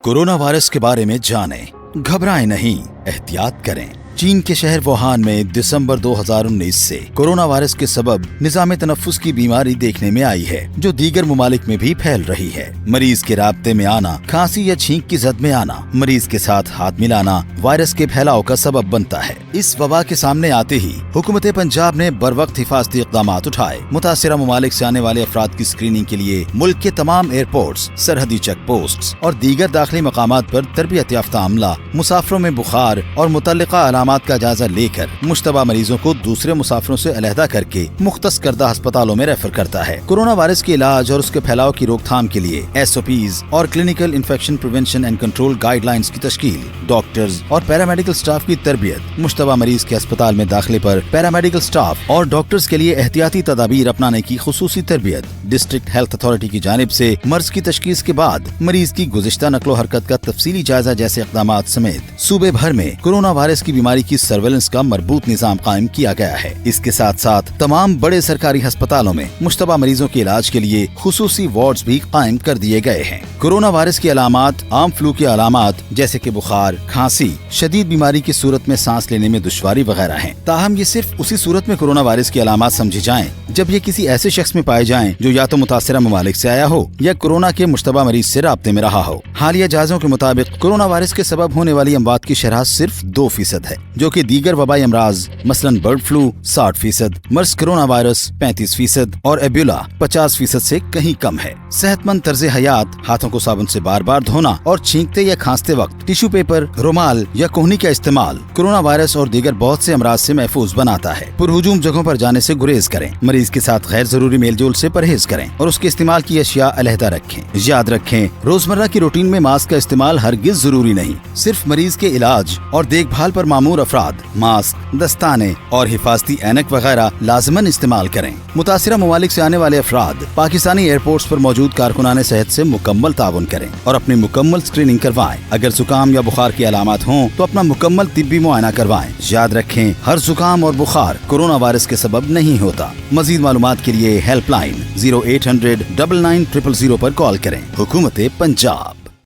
Corona virus के बारे में जानें, घबराएं नहीं, एहतियात करें। चीन के शहर वुहान में दिसंबर 2019 से कोरोना वायरस के सबब निज़ाम तनफ्फुस की बीमारी देखने में आई है, जो दीगर ममालिक में भी फैल रही है। मरीज के राब्ते में आना, खांसी या छींक की जद में आना, मरीज के साथ हाथ मिलाना वायरस के फैलाव का सबब बनता है। इस वबा के सामने आते ही हुकूमत पंजाब ने बरवक्त हिफाजती इक़दाम उठाए। मुतासिरा ममालिक से आने वाले अफराद की स्क्रीनिंग के लिए मुल्क के तमाम एयरपोर्ट्स, सरहदी चेक पोस्ट और दीगर दाखिली मकामात पर तरबियत याफ्ता अमला मुसाफिरों में बुखार और मुतल्लिका अलामात का जायजा लेकर मुश्तबा मरीजों को दूसरे मुसाफिरों से अलहदा करके मुख्तस करदा अस्पतालों में रेफर करता है। कोरोना वायरस के इलाज और उसके फैलाव की रोकथाम के लिए SOPs और clinical infection prevention and control guidelines की तश्कील, डॉक्टर्स और पैरामेडिकल स्टाफ की तरबियत, मुश्तबा मरीज के अस्पताल में दाखिले पर पैरामेडिकल स्टाफ और डॉक्टर्स के लिए एहतियाती तदाबीर अपनाने की खुसूसी तरबियत, डिस्ट्रिक्ट हेल्थ अथॉरिटी की जानिब से मर्ज की तशखीस के बाद मरीज की गुज़िश्ता नक्लो हरकत का तफसीली जायजा जैसे इक़दाम समेत सूबे भर में कोरोना वायरस की बीमारी की सर्वेलेंस का मरबूत निजाम कायम किया गया है। इसके साथ साथ तमाम बड़े सरकारी अस्पतालों में मुश्तबा मरीजों के इलाज के लिए खुसूसी वार्ड्स भी कायम कर दिए गए हैं। कोरोना वायरस की अलामात आम फ्लू की अलामात जैसे कि बुखार, खांसी, शदीद बीमारी की सूरत में सांस लेने में दुश्वारी वगैरह हैं। ताहम ये सिर्फ उसी सूरत में कोरोना वायरस की अलामात समझी जाएं जब ये किसी ऐसे शख्स में पाए जाएं जो या तो मुतासिरा ममालिक से आया हो या कोरोना के मुश्तबा मरीज से राब्ते में रहा हो। हालिया जायजों के मुताबिक कोरोना वायरस के सबब होने वाली अमवात की शरह सिर्फ 2% है, जो कि दीगर वबाई अमराज मसलन बर्ड फ्लू 60%, मर्स कोरोना वायरस 35% और एबोला 50% से कहीं कम है। सेहतमंद तर्ज हयात, हाथों को साबुन से बार बार धोना और छींकते या खांसते वक्त टिश्यू पेपर, रुमाल या कोहनी का इस्तेमाल कोरोना वायरस और दीगर बहुत से अमराज से महफूज बनाता है। पुरहुजूम जगहों पर जाने से गुरेज करें। मरीज के साथ गैर जरूरी मेल जोल से परहेज करें और उसके इस्तेमाल की अशिया अलहदा रखें। याद रखें, रोजमर्रा की रूटीन में मास्क का इस्तेमाल हरगिज जरूरी नहीं। सिर्फ मरीज के इलाज और देखभाल पर मामूर अफराद मास्क, दस्ताने और हिफाजती ऐनक वगैरह लाजमन इस्तेमाल करें। मुतासिरा ममालिक से आने वाले अफराद पाकिस्तानी एयरपोर्ट्स पर मौजूद कारकुनाने सेहत से मुकम्मल ताउन करें और अपनी मुकम्मल स्क्रीनिंग करवाएं। अगर जुकाम या बुखार की अलामत हों तो अपना मुकम्मल तिब्बी मुआयना करवाएं। याद रखें, हर जुकाम और बुखार कोरोना वायरस के सबब नहीं होता। मजीद मालूमात के लिए हेल्पलाइन 0800 99 000 पर कॉल करें। हुकूमत पंजाब।